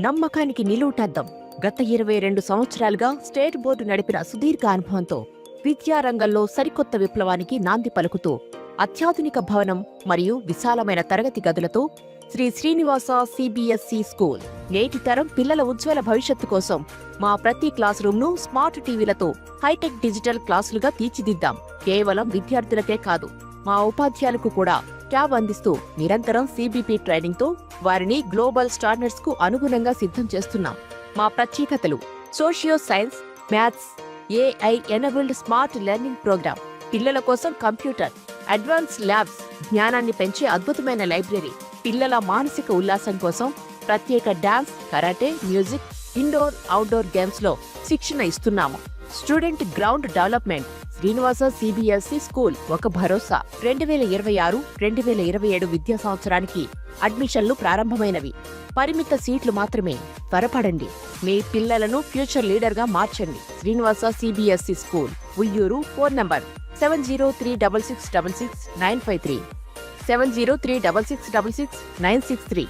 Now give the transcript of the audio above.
నమ్మకానికి నిలువుటద్దం. గత 22 సంవత్సరాలుగా స్టేట్ బోర్డు నడిపిన సుదీర్ఘ అనుభవంతో విద్యారంగంలో సరికొత్త విప్లవానికి నాంది పలుకుతూ అత్యాధునిక భవనం మరియు విశాలమైన తరగతి గదులతో శ్రీ శ్రీనివాస సిబిఎస్ఈ స్కూల్ నేటి తరం పిల్లల ఉజ్వల భవిష్యత్తు కోసం మా ప్రతి క్లాస్ రూమ్ ను స్మార్ట్ టీవీలతో హైటెక్ డిజిటల్ క్లాసులుగా తీర్చిదిద్దాం. కేవలం విద్యార్థులకే కాదు, మా ఉపాధ్యాయులకు కూడా ట్యాబ్ అందిస్తూ నిరంతరం సిబిపి ట్రైనింగ్ తో వారిని గ్లోబల్ స్టాండర్డ్స్ కు అనుగుణంగా సిద్ధం చేస్తున్నాం. మా ప్రత్యేకతలు: socio science, maths, AI enabled smart learning programme, పిల్లల కోసం కంప్యూటర్, అడ్వాన్స్ ల్యాబ్స్, జ్ఞానాన్ని పెంచే అద్భుతమైన లైబ్రరీ, పిల్లల మానసిక ఉల్లాసం కోసం ప్రత్యేక dance, karate, music, indoor outdoor games లో శిక్షణ ఇస్తున్నాము. Student ground development. Srinivasa CBSE school ఒక భరోసా. 2026-2027 విద్యా సంవత్సరానికి అడ్మిషన్లు ప్రారంభమైనవి. పరిమిత సీట్లు మాత్రమే. త్వరపడండి. మీ పిల్లలను ఫ్యూచర్ లీడర్ గా మార్చండి. Srinivasa CBSE school, Uyyuru. Phone number 7036666953, 7036666963.